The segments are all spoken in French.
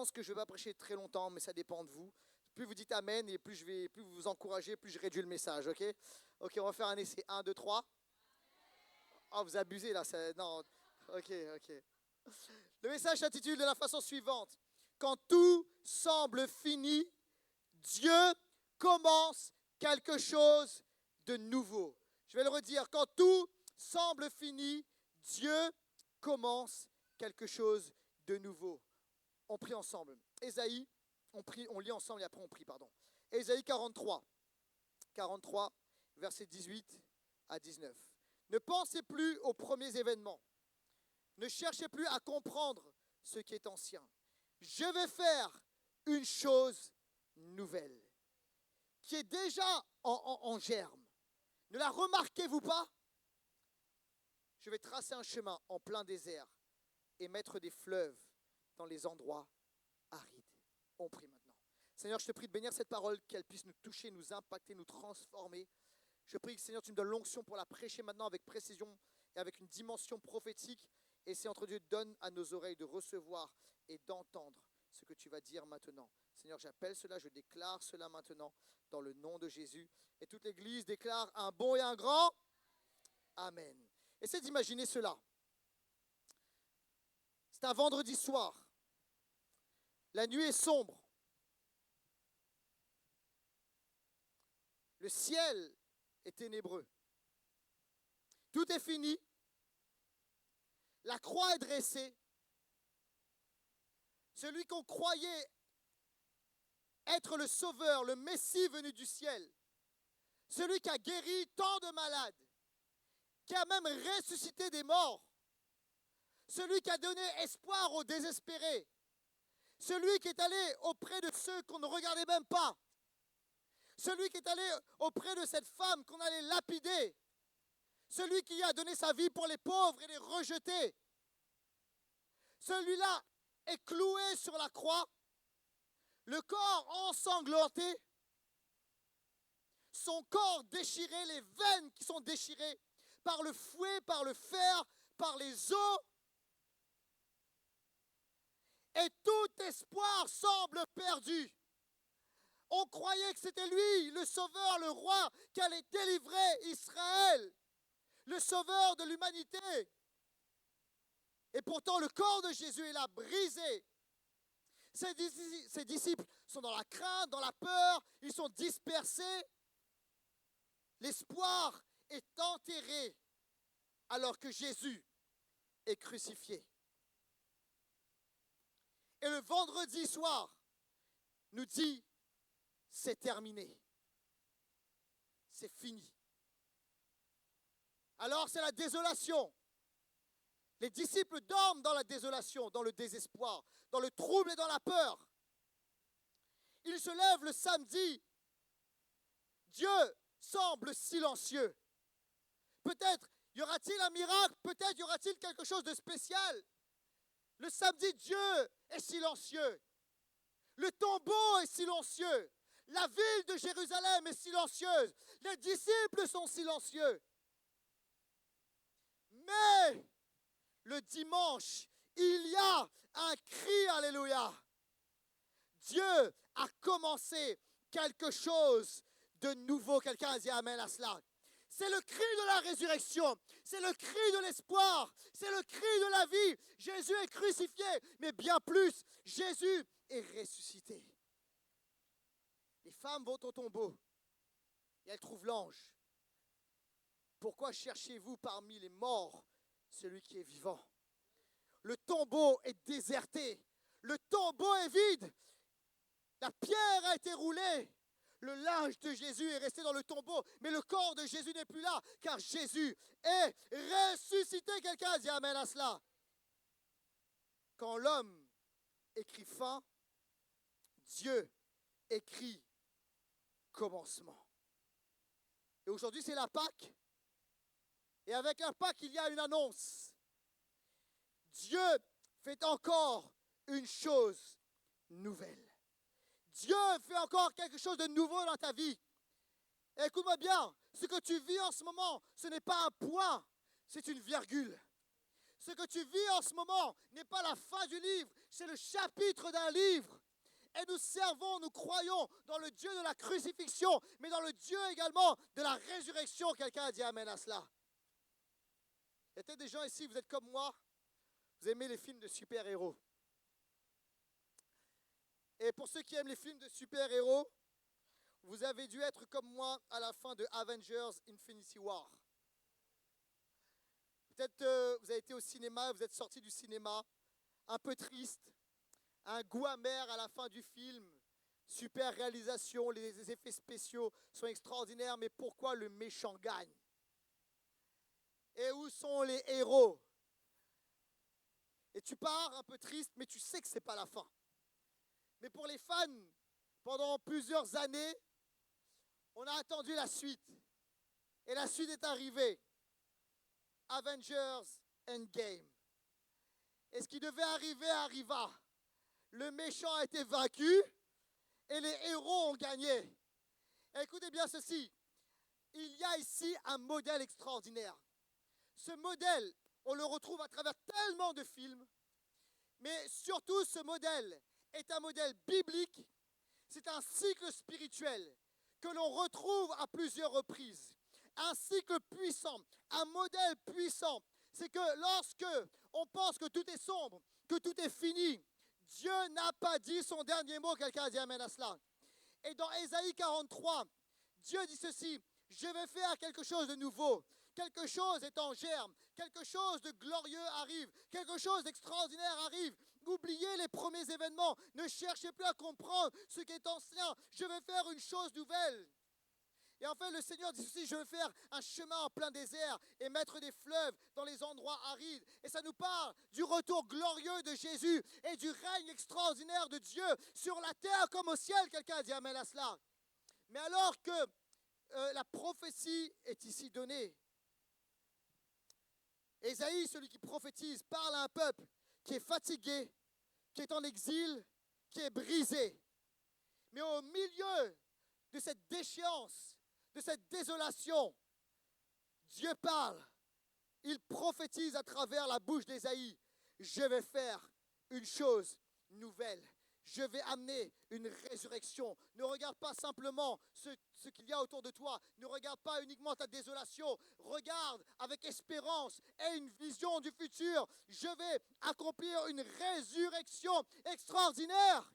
pense que je ne vais pas prêcher très longtemps, mais ça dépend de vous. Plus vous dites Amen et plus vous vous encouragez, plus je réduis le message, ok? Ok, on va faire un essai. 1, 2, 3. Oh, vous abusez là. Non, ok. Le message s'intitule de la façon suivante. Quand tout semble fini, Dieu commence quelque chose de nouveau. Je vais le redire. Quand tout semble fini, Dieu commence quelque chose de nouveau. On prie ensemble. Ésaïe, on lit ensemble et après on prie, pardon. Ésaïe 43, versets 18 à 19. Ne pensez plus aux premiers événements. Ne cherchez plus à comprendre ce qui est ancien. Je vais faire une chose nouvelle qui est déjà en germe. Ne la remarquez-vous pas? Je vais tracer un chemin en plein désert et mettre des fleuves dans les endroits arides. On prie maintenant. Seigneur, je te prie de bénir cette parole, qu'elle puisse nous toucher, nous impacter, nous transformer. Je prie que, Seigneur, tu me donnes l'onction pour la prêcher maintenant avec précision et avec une dimension prophétique. Et c'est entre Dieu, donne à nos oreilles de recevoir et d'entendre ce que tu vas dire maintenant. Seigneur, j'appelle cela, je déclare cela maintenant dans le nom de Jésus. Et toute l'Église déclare un bon et un grand Amen. Essayez d'imaginer cela. C'est un vendredi soir. La nuit est sombre. Le ciel est ténébreux. Tout est fini. La croix est dressée. Celui qu'on croyait être le sauveur, le Messie venu du ciel, celui qui a guéri tant de malades, qui a même ressuscité des morts, celui qui a donné espoir aux désespérés, celui qui est allé auprès de ceux qu'on ne regardait même pas, celui qui est allé auprès de cette femme qu'on allait lapider, celui qui a donné sa vie pour les pauvres et les rejetés, celui-là est cloué sur la croix, le corps ensanglanté, son corps déchiré, les veines qui sont déchirées par le fouet, par le fer, par les os. Et tout espoir semble perdu. On croyait que c'était lui, le sauveur, le roi, qui allait délivrer Israël, le sauveur de l'humanité. Et pourtant, le corps de Jésus est là, brisé. Ses disciples sont dans la crainte, dans la peur, ils sont dispersés. L'espoir est enterré alors que Jésus est crucifié. Et le vendredi soir nous dit, c'est terminé. C'est fini. Alors c'est la désolation. Les disciples dorment dans la désolation, dans le désespoir, dans le trouble et dans la peur. Ils se lèvent le samedi. Dieu semble silencieux. Peut-être y aura-t-il un miracle, peut-être y aura-t-il quelque chose de spécial. Le samedi, Dieu est silencieux. Le tombeau est silencieux. La ville de Jérusalem est silencieuse. Les disciples sont silencieux. Mais le dimanche, il y a un cri, alléluia. Dieu a commencé quelque chose de nouveau. Quelqu'un a dit amen à cela. C'est le cri de la résurrection, c'est le cri de l'espoir, c'est le cri de la vie. Jésus est crucifié, mais bien plus, Jésus est ressuscité. Les femmes vont au tombeau et elles trouvent l'ange. Pourquoi cherchez-vous parmi les morts celui qui est vivant? Le tombeau est déserté, le tombeau est vide, la pierre a été roulée. Le linge de Jésus est resté dans le tombeau, mais le corps de Jésus n'est plus là, car Jésus est ressuscité. Quelqu'un a dit amen à cela. Quand l'homme écrit fin, Dieu écrit commencement. Et aujourd'hui, c'est la Pâque. Et avec la Pâque, il y a une annonce. Dieu fait encore une chose nouvelle. Dieu fait encore quelque chose de nouveau dans ta vie. Et écoute-moi bien, ce que tu vis en ce moment, ce n'est pas un point, c'est une virgule. Ce que tu vis en ce moment n'est pas la fin du livre, c'est le chapitre d'un livre. Et nous servons, nous croyons dans le Dieu de la crucifixion, mais dans le Dieu également de la résurrection. Quelqu'un a dit amen à cela. Il y a peut-être des gens ici, vous êtes comme moi, vous aimez les films de super-héros. Et pour ceux qui aiment les films de super-héros, vous avez dû être comme moi à la fin de Avengers Infinity War. Peut-être vous avez été au cinéma, vous êtes sorti du cinéma, un peu triste, un goût amer à la fin du film. Super réalisation, les effets spéciaux sont extraordinaires, mais pourquoi le méchant gagne? Et où sont les héros? Et tu pars un peu triste, mais tu sais que ce n'est pas la fin. Mais pour les fans, pendant plusieurs années, on a attendu la suite. Et la suite est arrivée. Avengers Endgame. Et ce qui devait arriver arriva. Le méchant a été vaincu et les héros ont gagné. Et écoutez bien ceci. Il y a ici un modèle extraordinaire. Ce modèle, on le retrouve à travers tellement de films. Mais surtout, ce modèle est un modèle biblique. C'est un cycle spirituel que l'on retrouve à plusieurs reprises. Un cycle puissant, un modèle puissant. C'est que lorsque on pense que tout est sombre, que tout est fini, Dieu n'a pas dit son dernier mot. Quelqu'un a dit amen à cela. Et dans Ésaïe 43, Dieu dit ceci: je vais faire quelque chose de nouveau. Quelque chose est en germe. Quelque chose de glorieux arrive. Quelque chose d'extraordinaire arrive. Oubliez les premiers événements. Ne cherchez plus à comprendre ce qui est ancien. Je vais faire une chose nouvelle. Et en fait, le Seigneur dit ceci: je vais faire un chemin en plein désert et mettre des fleuves dans les endroits arides. Et ça nous parle du retour glorieux de Jésus et du règne extraordinaire de Dieu sur la terre comme au ciel. Quelqu'un a dit amen à cela. Mais alors que la prophétie est ici donnée, Ésaïe, celui qui prophétise, parle à un peuple qui est fatigué, qui est en exil, qui est brisé. Mais au milieu de cette déchéance, de cette désolation, Dieu parle. Il prophétise à travers la bouche d'Ésaïe: je vais faire une chose nouvelle. Je vais amener une résurrection. Ne regarde pas simplement ce qu'il y a autour de toi. Ne regarde pas uniquement ta désolation. Regarde avec espérance et une vision du futur. Je vais accomplir une résurrection extraordinaire.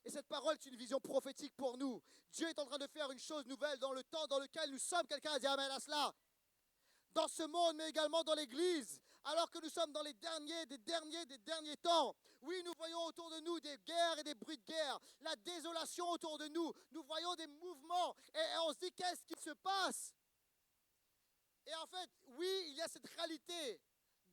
Et cette parole est une vision prophétique pour nous. Dieu est en train de faire une chose nouvelle dans le temps dans lequel nous sommes. Quelqu'un a dit amen à cela. Dans ce monde, mais également dans l'Église, alors que nous sommes dans les derniers temps. Oui, nous voyons autour de nous des guerres et des bruits de guerre, la désolation autour de nous. Nous voyons des mouvements et on se dit: qu'est-ce qui se passe? Et en fait, oui, il y a cette réalité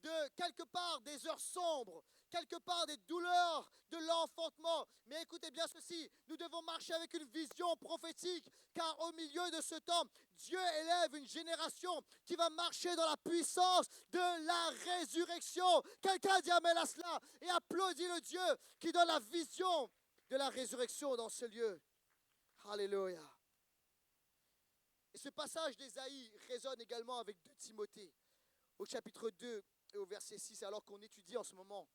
de quelque part des heures sombres, quelque part des douleurs de l'enfantement. Mais écoutez bien ceci, nous devons marcher avec une vision prophétique, car au milieu de ce temps, Dieu élève une génération qui va marcher dans la puissance de la résurrection. Quelqu'un dit amen à cela et applaudit le Dieu qui donne la vision de la résurrection dans ce lieu. Alléluia. Et ce passage d'Ésaïe résonne également avec 2 Timothée, au chapitre 2 et au verset 6, alors qu'on étudie en ce moment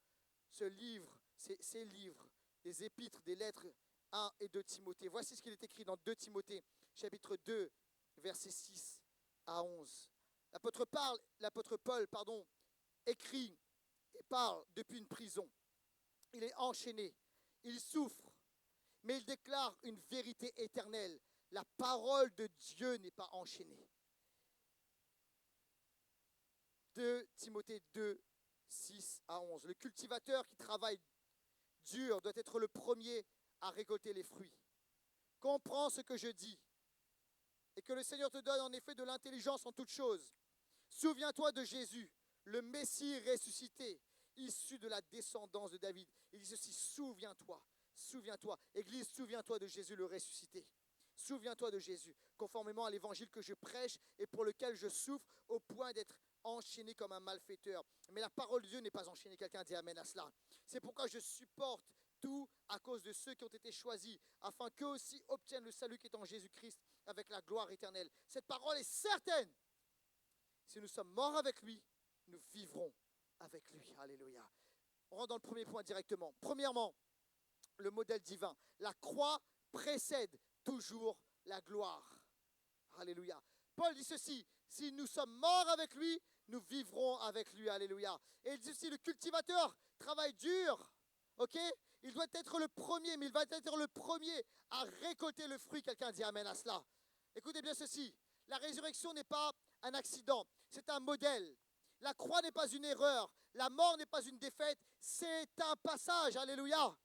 ce livre, ces livres, des épîtres, des lettres 1 et 2 Timothée. Voici ce qu'il est écrit dans 2 Timothée, chapitre 2, verset 6 à 11. L'apôtre Paul, écrit et parle depuis une prison. Il est enchaîné, il souffre, mais il déclare une vérité éternelle. La parole de Dieu n'est pas enchaînée. 2 Timothée 2, 6 à 11. Le cultivateur qui travaille dur doit être le premier à récolter les fruits. Comprends ce que je dis et que le Seigneur te donne en effet de l'intelligence en toutes choses. Souviens-toi de Jésus, le Messie ressuscité, issu de la descendance de David. Il dit ceci: souviens-toi, souviens-toi. Église, souviens-toi de Jésus le ressuscité. Souviens-toi de Jésus, conformément à l'évangile que je prêche et pour lequel je souffre au point d'être enchaîné comme un malfaiteur. Mais la parole de Dieu n'est pas enchaînée. Quelqu'un dit amen à cela. C'est pourquoi je supporte tout à cause de ceux qui ont été choisis, afin qu'eux aussi obtiennent le salut qui est en Jésus-Christ avec la gloire éternelle. Cette parole est certaine. Si nous sommes morts avec lui, nous vivrons avec lui. Alléluia. On rentre dans le premier point directement. Premièrement, le modèle divin. La croix précède toujours la gloire. Alléluia. Paul dit ceci, si nous sommes morts avec lui, nous vivrons avec lui. Alléluia. Et il dit aussi, le cultivateur travaille dur. Ok? Il doit être le premier, mais il va être le premier à récolter le fruit. Quelqu'un dit amen à cela. Écoutez bien ceci. La résurrection n'est pas un accident, c'est un modèle. La croix n'est pas une erreur. La mort n'est pas une défaite. C'est un passage. Alléluia.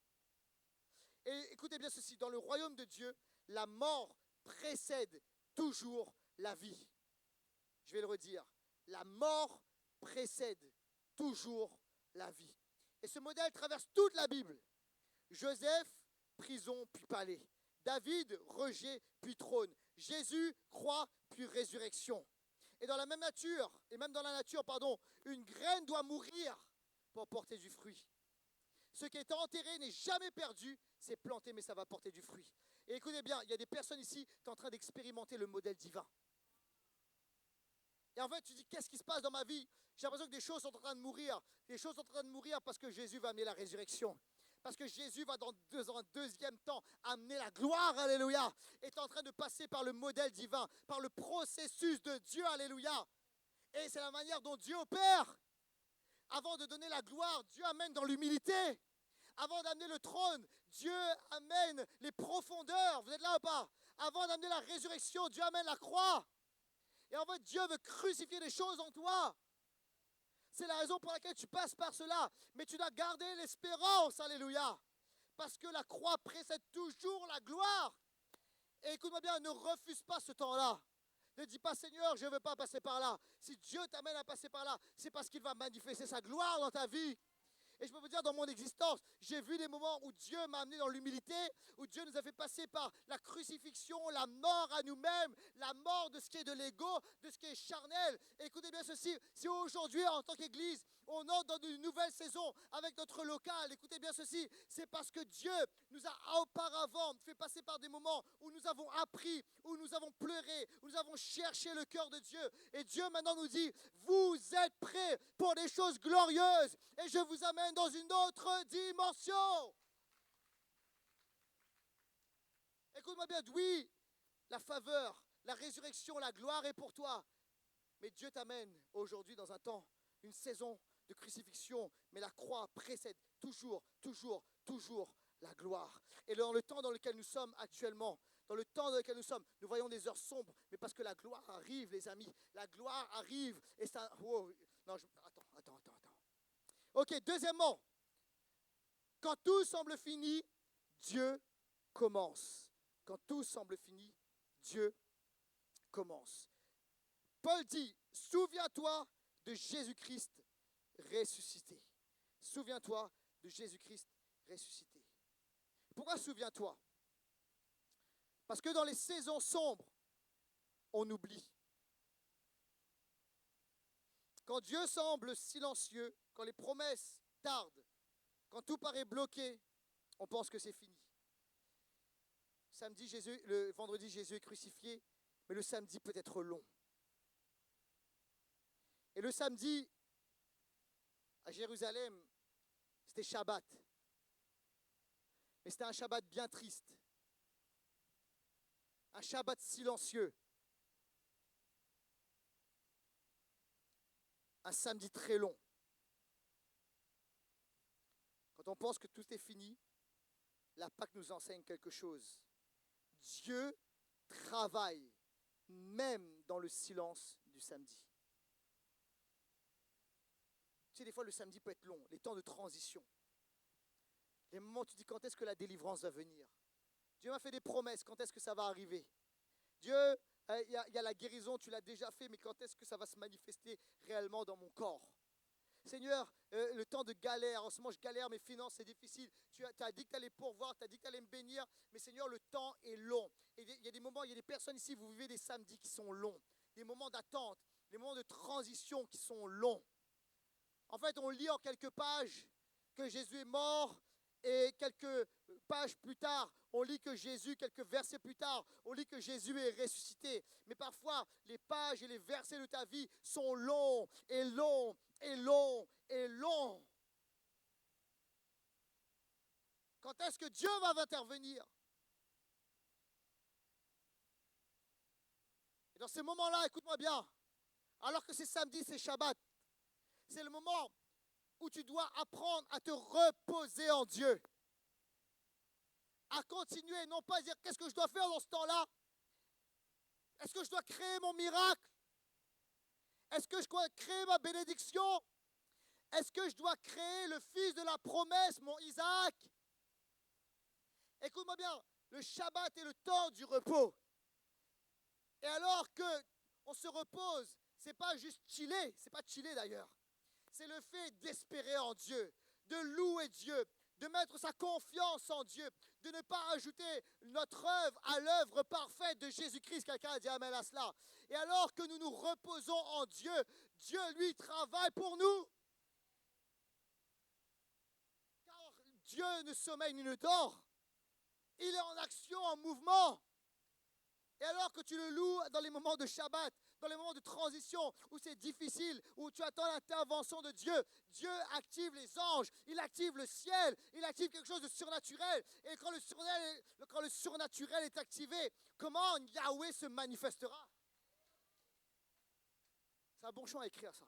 Et écoutez bien ceci. Dans le royaume de Dieu, la mort précède toujours la vie. Je vais le redire. La mort précède toujours la vie. Et ce modèle traverse toute la Bible. Joseph, prison puis palais. David, rejet puis trône. Jésus, croix puis résurrection. Et dans la même nature, et même dans la nature, une graine doit mourir pour porter du fruit. Ce qui est enterré n'est jamais perdu, c'est planté, mais ça va porter du fruit. Et écoutez bien, il y a des personnes ici qui sont en train d'expérimenter le modèle divin. Et en fait, tu dis, qu'est-ce qui se passe dans ma vie? J'ai l'impression que des choses sont en train de mourir. Les choses sont en train de mourir parce que Jésus va amener la résurrection. Parce que Jésus va dans un deuxième temps amener la gloire, alléluia. Et tu es en train de passer par le modèle divin, par le processus de Dieu, alléluia. Et c'est la manière dont Dieu opère. Avant de donner la gloire, Dieu amène dans l'humilité. Avant d'amener le trône, Dieu amène les profondeurs. Vous êtes là ou pas? Avant d'amener la résurrection, Dieu amène la croix. Et en fait, Dieu veut crucifier les choses en toi. C'est la raison pour laquelle tu passes par cela. Mais tu dois garder l'espérance, alléluia. Parce que la croix précède toujours la gloire. Et écoute-moi bien, ne refuse pas ce temps-là. Ne dis pas, Seigneur, je ne veux pas passer par là. Si Dieu t'amène à passer par là, c'est parce qu'il va manifester sa gloire dans ta vie. Et je peux vous dire, dans mon existence, j'ai vu des moments où Dieu m'a amené dans l'humilité, où Dieu nous a fait passer par la crucifixion, la mort à nous-mêmes, la mort de ce qui est de l'ego, de ce qui est charnel. Et écoutez bien ceci, si aujourd'hui, en tant qu'Église, on entre dans une nouvelle saison avec notre local, écoutez bien ceci, c'est parce que Dieu nous a auparavant fait passer par des moments où nous avons appris, où nous avons pleuré, où nous avons cherché le cœur de Dieu. Et Dieu maintenant nous dit, vous êtes prêts pour des choses glorieuses et je vous amène dans une autre dimension. Écoute-moi bien, oui, la faveur, la résurrection, la gloire est pour toi. Mais Dieu t'amène aujourd'hui dans un temps, une saison de crucifixion. Mais la croix précède toujours la gloire. Et dans le temps dans lequel nous sommes actuellement, dans le temps dans lequel nous sommes, nous voyons des heures sombres. Mais parce que la gloire arrive, les amis. La gloire arrive. Et ça... Oh, non, attends. Ok, deuxièmement, quand tout semble fini, Dieu commence. Quand tout semble fini, Dieu commence. Paul dit, souviens-toi de Jésus-Christ ressuscité. Souviens-toi de Jésus-Christ ressuscité. Pourquoi souviens-toi? Parce que dans les saisons sombres, on oublie. Quand Dieu semble silencieux, quand les promesses tardent, quand tout paraît bloqué, on pense que c'est fini. Le vendredi, Jésus est crucifié, mais le samedi peut être long. Et le samedi, à Jérusalem, c'était Shabbat. Mais c'était un Shabbat bien triste. Un Shabbat silencieux. Un samedi très long. Quand on pense que tout est fini, la Pâque nous enseigne quelque chose. Dieu travaille même dans le silence du samedi. Tu sais, des fois, le samedi peut être long, les temps de transition. Les moments où tu dis, quand est-ce que la délivrance va venir? Dieu m'a fait des promesses, quand est-ce que ça va arriver? Dieu, il y a la guérison, tu l'as déjà fait, mais quand est-ce que ça va se manifester réellement dans mon corps? Seigneur, le temps de galère, en ce moment je galère, mes finances c'est difficile, tu as dit que tu allais pourvoir, tu as dit que tu allais me bénir, mais Seigneur, le temps est long. Et il y a des moments, il y a des personnes ici, vous vivez des samedis qui sont longs, des moments d'attente, des moments de transition qui sont longs. En fait, on lit en quelques pages que Jésus est mort, et quelques pages plus tard, on lit que Jésus, quelques versets plus tard, on lit que Jésus est ressuscité. Mais parfois, les pages et les versets de ta vie sont longs et longs et longs est long. Quand est-ce que Dieu va intervenir? Et dans ces moments-là, écoute-moi bien, alors que c'est samedi, c'est Shabbat, c'est le moment où tu dois apprendre à te reposer en Dieu. À continuer, non pas dire qu'est-ce que je dois faire dans ce temps-là? Est-ce que je dois créer mon miracle? Est-ce que je dois créer ma bénédiction? Est-ce que je dois créer le fils de la promesse, mon Isaac? Écoute-moi bien, le Shabbat est le temps du repos. Et alors que on se repose, c'est pas juste chiller, c'est pas chiller d'ailleurs. C'est le fait d'espérer en Dieu, de louer Dieu, de mettre sa confiance en Dieu, de ne pas ajouter notre œuvre à l'œuvre parfaite de Jésus-Christ. Quelqu'un a dit amen à cela. Et alors que nous nous reposons en Dieu, Dieu, lui, travaille pour nous. Car Dieu ne sommeille ni ne dort. Il est en action, en mouvement. Et alors que tu le loues dans les moments de Shabbat, dans les moments de transition où c'est difficile, où tu attends l'intervention de Dieu, Dieu active les anges, il active le ciel, il active quelque chose de surnaturel. Et quand le surnaturel est activé, comment Yahweh se manifestera? C'est un bon choix à écrire ça.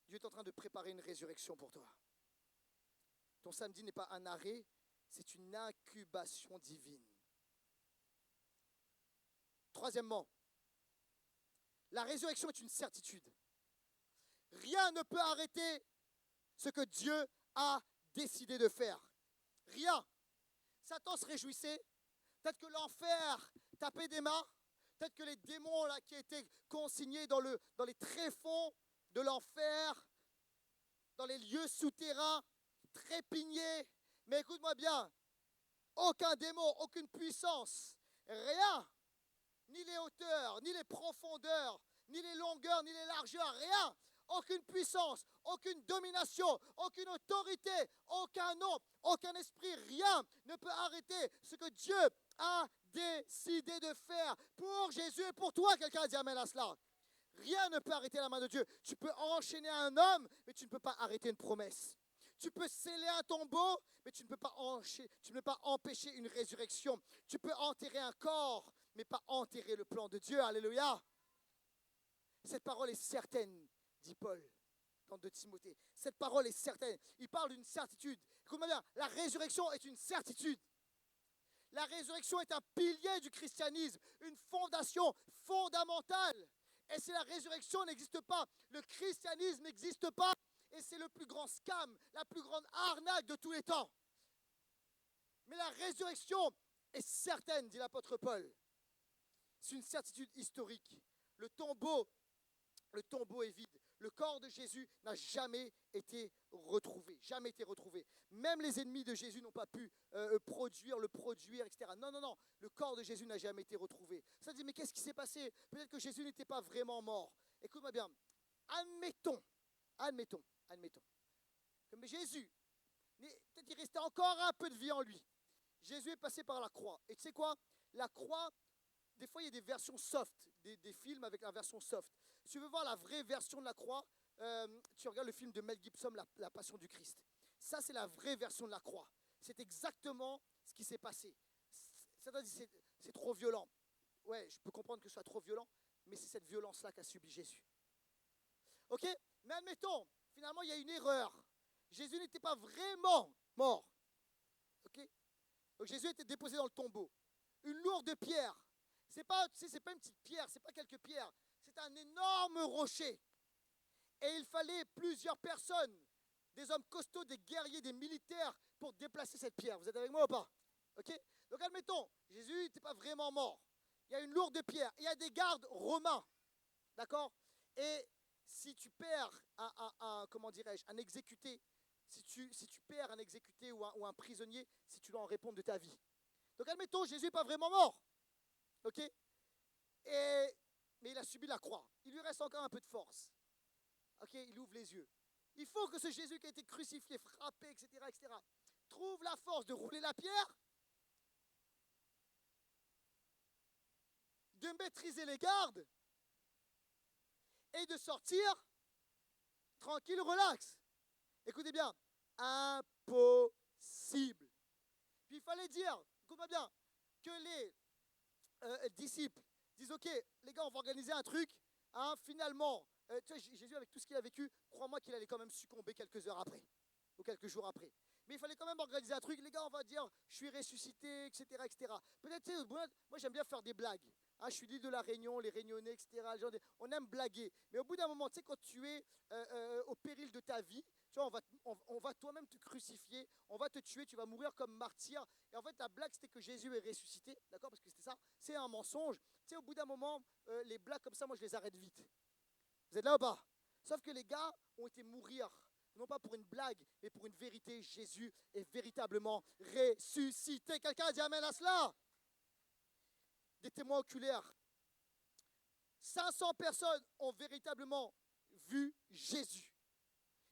Dieu est en train de préparer une résurrection pour toi. Ton samedi n'est pas un arrêt, c'est une incubation divine. Troisièmement, la résurrection est une certitude. Rien ne peut arrêter ce que Dieu a décidé de faire. Rien. Satan se réjouissait. Peut-être que l'enfer tapait des mains. Peut-être que les démons là, qui étaient consignés dans les tréfonds de l'enfer, dans les lieux souterrains, trépignaient. Mais écoute-moi bien, aucun démon, aucune puissance, rien, ni les hauteurs, ni les profondeurs, ni les longueurs, ni les largeurs, rien, aucune puissance, aucune domination, aucune autorité, aucun nom, aucun esprit, rien ne peut arrêter ce que Dieu a décidé de faire pour Jésus et pour toi. Quelqu'un a dit amen à cela. Rien ne peut arrêter la main de Dieu. Tu peux enchaîner un homme, mais tu ne peux pas arrêter une promesse. Tu peux sceller un tombeau, mais tu ne peux pas empêcher une résurrection. Tu peux enterrer un corps, mais pas enterrer le plan de Dieu. Alléluia. Cette parole est certaine, dit Paul dans 2 Timothée. Cette parole est certaine. Il parle d'une certitude. Écoute-moi bien, la résurrection est une certitude. La résurrection est un pilier du christianisme, une fondation fondamentale. Et si la résurrection n'existe pas, le christianisme n'existe pas. Et c'est le plus grand scam, la plus grande arnaque de tous les temps. Mais la résurrection est certaine, dit l'apôtre Paul. C'est une certitude historique. Le tombeau est vide. Le corps de Jésus n'a jamais été retrouvé. Jamais été retrouvé. Même les ennemis de Jésus n'ont pas pu le produire, etc. Non. Le corps de Jésus n'a jamais été retrouvé. Ça dit, mais qu'est-ce qui s'est passé? Peut-être que Jésus n'était pas vraiment mort. Écoute-moi bien. Admettons. Mais Jésus, peut-être il restait encore un peu de vie en lui. Jésus est passé par la croix. Et tu sais quoi? La croix, des fois il y a des versions soft, des films avec la version soft. Si tu veux voir la vraie version de la croix, tu regardes le film de Mel Gibson, la Passion du Christ. Ça, c'est la vraie version de la croix. C'est exactement ce qui s'est passé. C'est trop violent. Ouais, je peux comprendre que ce soit trop violent, mais c'est cette violence-là qu'a subi Jésus. Ok? Mais admettons, finalement, il y a une erreur. Jésus n'était pas vraiment mort. Ok? Donc Jésus était déposé dans le tombeau. Une lourde pierre. C'est pas une petite pierre, c'est pas quelques pierres. C'est un énorme rocher. Et il fallait plusieurs personnes, des hommes costauds, des guerriers, des militaires, pour déplacer cette pierre. Vous êtes avec moi ou pas? Ok? Donc admettons, Jésus n'était pas vraiment mort. Il y a une lourde pierre. Il y a des gardes romains. D'accord? Et si tu perds un exécuté, si tu perds un exécuté ou un prisonnier, si tu dois en répondre de ta vie. Donc admettons, Jésus n'est pas vraiment mort. Ok? Mais il a subi la croix. Il lui reste encore un peu de force. Ok? Il ouvre les yeux. Il faut que ce Jésus qui a été crucifié, frappé, etc., trouve la force de rouler la pierre. de maîtriser les gardes et de sortir tranquille, relax. Écoutez bien, impossible. Puis il fallait dire, écoute-moi bien, que les disciples disent, ok, les gars, on va organiser un truc. Hein, finalement, tu vois, Jésus, avec tout ce qu'il a vécu, crois-moi qu'il allait quand même succomber quelques heures après, ou quelques jours après. Mais il fallait quand même organiser un truc. Les gars, on va dire, je suis ressuscité, etc. etc. Peut-être, moi j'aime bien faire des blagues. Hein, je suis l'île de la Réunion, les Réunionnais, etc. On aime blaguer. Mais au bout d'un moment, tu sais, quand tu es au péril de ta vie, tu vois, on va toi-même te crucifier, on va te tuer, tu vas mourir comme martyr. Et en fait, la blague, c'était que Jésus est ressuscité, d'accord? Parce que c'était ça, c'est un mensonge. Tu sais, au bout d'un moment, les blagues comme ça, moi, je les arrête vite. Vous êtes là ou pas? Sauf que les gars ont été mourir, non pas pour une blague, mais pour une vérité. Jésus est véritablement ressuscité. Quelqu'un a dit amen à cela? Des témoins oculaires. 500 personnes ont véritablement vu Jésus.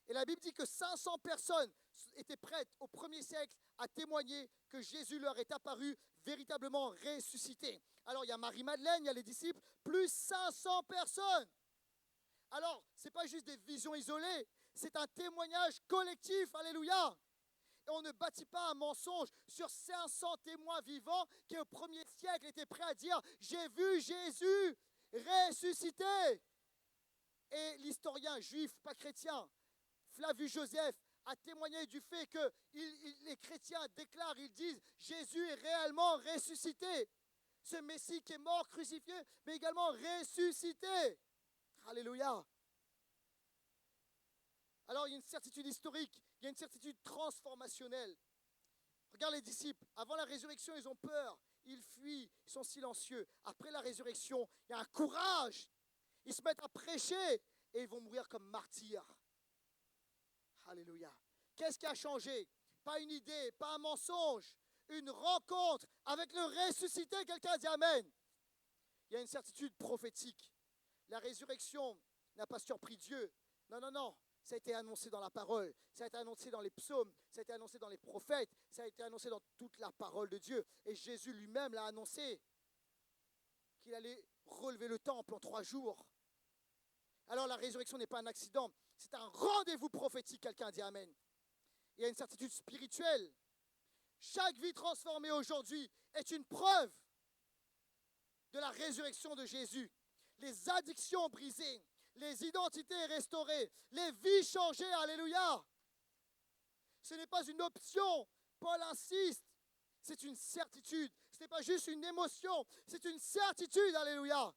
Et la Bible dit que 500 personnes étaient prêtes au 1er siècle à témoigner que Jésus leur est apparu véritablement ressuscité. Alors il y a Marie-Madeleine, il y a les disciples, plus 500 personnes. Alors, ce n'est pas juste des visions isolées, c'est un témoignage collectif, alléluia. Et on ne bâtit pas un mensonge sur 500 témoins vivants qui au 1er siècle étaient prêts à dire « J'ai vu Jésus ressuscité ». Et l'historien juif, pas chrétien, Flavius Joseph, a témoigné du fait que les chrétiens déclarent, ils disent « Jésus est réellement ressuscité ». Ce Messie qui est mort, crucifié, mais également ressuscité. Alléluia. Alors, il y a une certitude historique, il y a une certitude transformationnelle. Regarde les disciples, avant la résurrection, ils ont peur, ils fuient, ils sont silencieux. Après la résurrection, il y a un courage. Ils se mettent à prêcher et ils vont mourir comme martyrs. Alléluia. Qu'est-ce qui a changé? Pas une idée, pas un mensonge, une rencontre avec le ressuscité. Quelqu'un dit amen. Il y a une certitude prophétique. La résurrection n'a pas surpris Dieu. Non, non, non. Ça a été annoncé dans la parole, ça a été annoncé dans les psaumes, ça a été annoncé dans les prophètes, ça a été annoncé dans toute la parole de Dieu. Et Jésus lui-même l'a annoncé, qu'il allait relever le temple en 3 jours. Alors la résurrection n'est pas un accident, c'est un rendez-vous prophétique, quelqu'un dit amen. Il y a une certitude spirituelle. Chaque vie transformée aujourd'hui est une preuve de la résurrection de Jésus. Les addictions brisées, les identités restaurées, les vies changées, alléluia. Ce n'est pas une option, Paul insiste, c'est une certitude. Ce n'est pas juste une émotion, c'est une certitude, alléluia.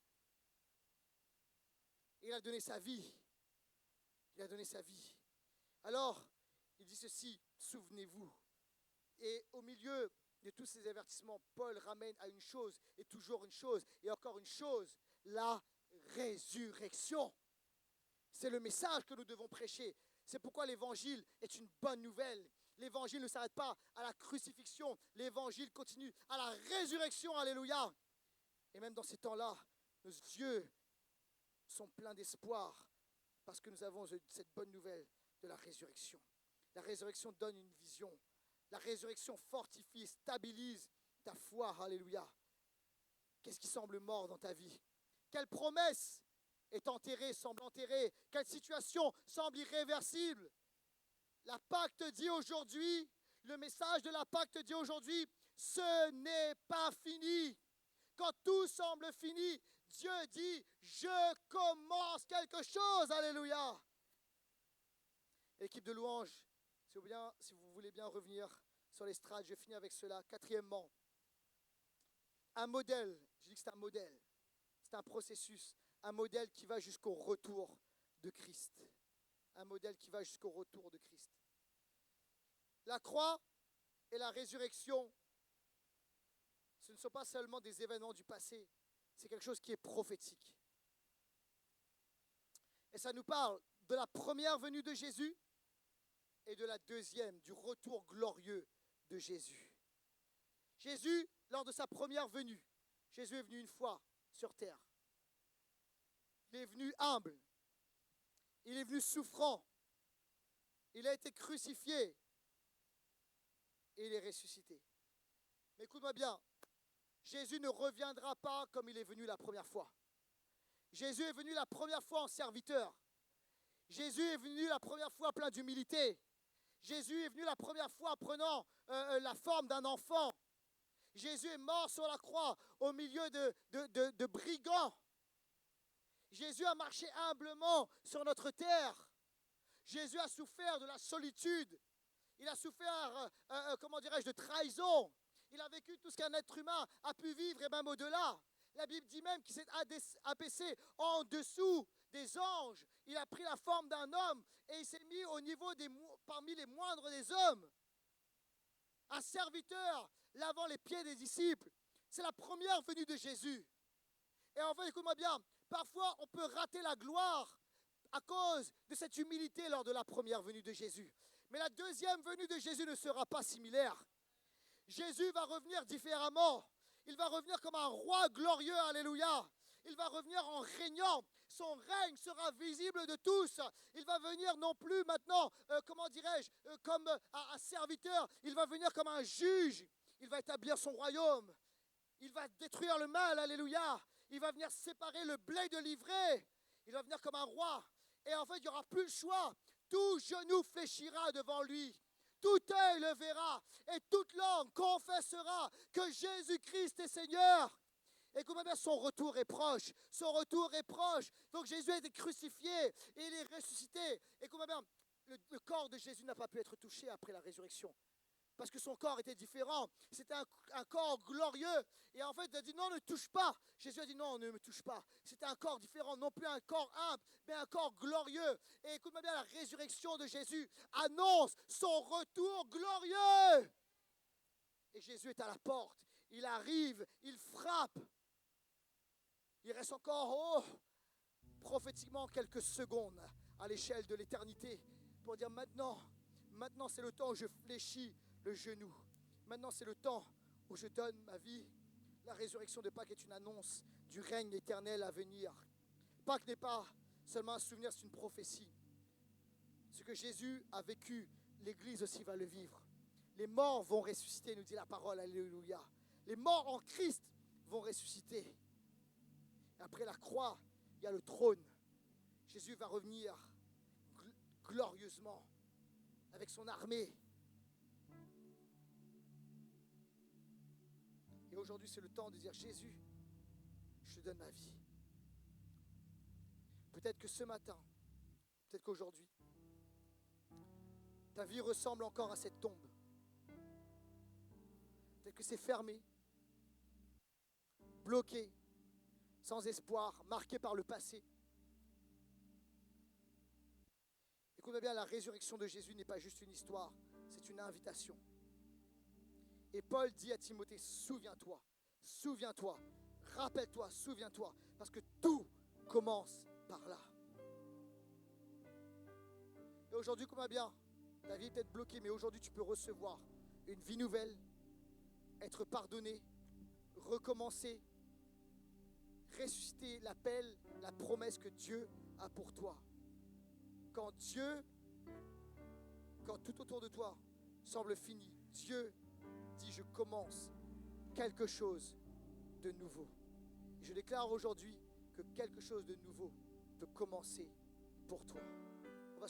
Il a donné sa vie. Il a donné sa vie. Alors, il dit ceci, souvenez-vous. Et au milieu de tous ces avertissements, Paul ramène à une chose, et toujours une chose, et encore une chose, la résurrection. C'est le message que nous devons prêcher. C'est pourquoi l'évangile est une bonne nouvelle. L'évangile ne s'arrête pas à la crucifixion. L'évangile continue à la résurrection. Alléluia. Et même dans ces temps-là, nos yeux sont pleins d'espoir parce que nous avons cette bonne nouvelle de la résurrection. La résurrection donne une vision. La résurrection fortifie, stabilise ta foi. Alléluia. Qu'est-ce qui semble mort dans ta vie? Quelle promesse est enterrée, semble enterrée? Quelle situation semble irréversible? La Pâque te dit aujourd'hui, le message de la Pâque te dit aujourd'hui, ce n'est pas fini. Quand tout semble fini, Dieu dit, je commence quelque chose. Alléluia. Équipe de louanges, si vous voulez bien revenir sur l'estrade, je finis avec cela. 4e, un modèle, je dis que c'est un modèle, c'est un processus, un modèle qui va jusqu'au retour de Christ. Un modèle qui va jusqu'au retour de Christ. La croix et la résurrection, ce ne sont pas seulement des événements du passé, c'est quelque chose qui est prophétique. Et ça nous parle de la première venue de Jésus et de la deuxième, du retour glorieux de Jésus. Jésus, lors de sa première venue, Jésus est venu une fois sur terre. Il est venu humble. Il est venu souffrant. Il a été crucifié. Et il est ressuscité. Mais écoute-moi bien. Jésus ne reviendra pas comme il est venu la première fois. Jésus est venu la première fois en serviteur. Jésus est venu la première fois plein d'humilité. Jésus est venu la première fois prenant la forme d'un enfant. Jésus est mort sur la croix au milieu de brigands. Jésus a marché humblement sur notre terre. Jésus a souffert de la solitude. Il a souffert, de trahison. Il a vécu tout ce qu'un être humain a pu vivre et même au-delà. La Bible dit même qu'il s'est abaissé en dessous des anges. Il a pris la forme d'un homme et il s'est mis au niveau parmi les moindres des hommes. Un serviteur lavant les pieds des disciples. C'est la première venue de Jésus. Et en fait, écoute-moi bien, parfois on peut rater la gloire à cause de cette humilité lors de la première venue de Jésus. Mais la deuxième venue de Jésus ne sera pas similaire. Jésus va revenir différemment. Il va revenir comme un roi glorieux, alléluia. Il va revenir en régnant. Son règne sera visible de tous. Il va venir non plus maintenant, comme un serviteur. Il va venir comme un juge. Il va établir son royaume. Il va détruire le mal, alléluia. Il va venir séparer le blé de l'ivraie. Il va venir comme un roi. Et en fait, il n'y aura plus le choix. Tout genou fléchira devant lui. Tout œil le verra. Et toute langue confessera que Jésus-Christ est Seigneur. Écoute-moi bien, son retour est proche. Son retour est proche. Donc Jésus a été crucifié et il est ressuscité. Écoute-moi bien, le corps de Jésus n'a pas pu être touché après la résurrection. Parce que son corps était différent. C'était un corps glorieux. Et en fait, il a dit non, ne touche pas. Jésus a dit non, ne me touche pas. C'était un corps différent, non plus un corps humble, mais un corps glorieux. Et écoute-moi bien, la résurrection de Jésus annonce son retour glorieux. Et Jésus est à la porte. Il arrive, il frappe. Il reste encore, prophétiquement, quelques secondes à l'échelle de l'éternité pour dire maintenant c'est le temps où je fléchis le genou. Maintenant, c'est le temps où je donne ma vie. La résurrection de Pâques est une annonce du règne éternel à venir. Pâques n'est pas seulement un souvenir, c'est une prophétie. Ce que Jésus a vécu, l'Église aussi va le vivre. Les morts vont ressusciter, nous dit la parole, alléluia. Les morts en Christ vont ressusciter. Et après la croix, il y a le trône. Jésus va revenir glorieusement avec son armée. Et aujourd'hui, c'est le temps de dire, Jésus, je te donne ma vie. Peut-être que ce matin, peut-être qu'aujourd'hui, ta vie ressemble encore à cette tombe. Peut-être que c'est fermé, bloqué, sans espoir, marqué par le passé. Écoute-moi bien, la résurrection de Jésus n'est pas juste une histoire, c'est une invitation. Et Paul dit à Timothée, souviens-toi, souviens-toi, rappelle-toi, souviens-toi, parce que tout commence par là. Et aujourd'hui, écoute-moi bien, ta vie est peut-être bloquée, mais aujourd'hui tu peux recevoir une vie nouvelle, être pardonné, recommencer, ressusciter l'appel, la promesse que Dieu a pour toi. Quand tout autour de toi semble fini, Dieu dit, je commence quelque chose de nouveau. Je déclare aujourd'hui que quelque chose de nouveau peut commencer pour toi. On va